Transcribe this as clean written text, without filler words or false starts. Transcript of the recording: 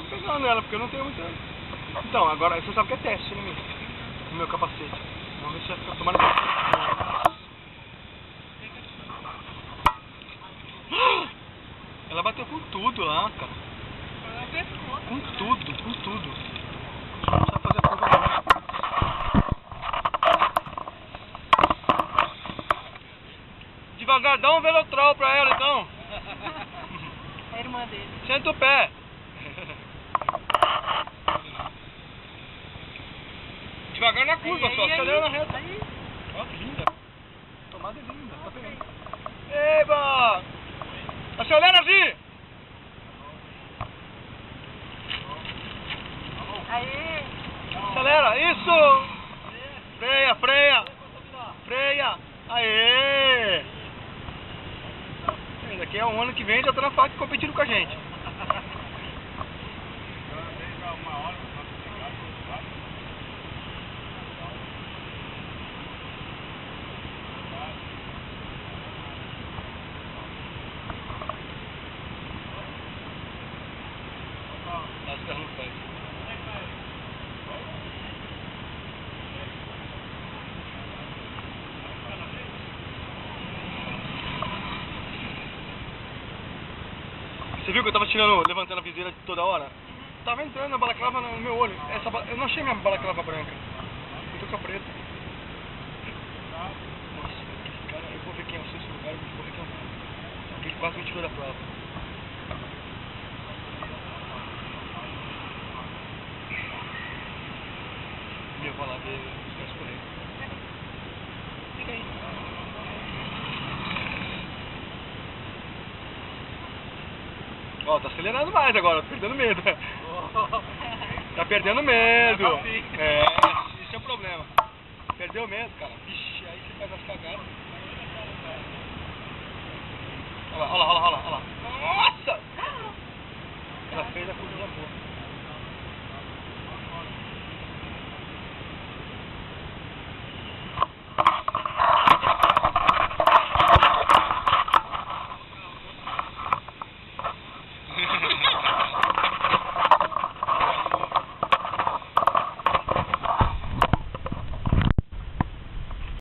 tava pegando ela, porque eu não tenho muita... Então, agora você sabe que é teste, né, mesmo? No meu capacete. Vamos ver se vai ficar tomando... Ela bateu com tudo lá, cara. Com tudo, com tudo. Não precisa fazer curva não. Devagar, dá um velotrol pra ela então. É a irmã dele. Senta o pé. Devagar na curva, só acelera na reta. Ó, que linda. Tomada linda, tá pegando. Eba! Acelera, Vi! Aí. Acelera, isso! Freia, freia! Freia! Aê! Daqui é um ano que vem já tá na faca competindo com a gente. As carros não faz. Você viu que eu tava levantando a viseira toda hora? Tava entrando a balaclava no meu olho. Eu não achei minha balaclava branca. Eu tô com a preta. Nossa, esse cara, eu vou ver quem é o sexto lugar, eu vou ver quem é o... Ele quase me tirou da prova. Eu vou lá ver os caras correr. Fica aí. Ó, tá acelerando mais agora, tá perdendo medo. Tá perdendo medo. É, esse é o problema. Perdeu medo, cara. Vixe, aí você faz as cagadas. Olha lá, olha lá, olha lá, olha lá. Nossa! Ela fez a curvinha boa.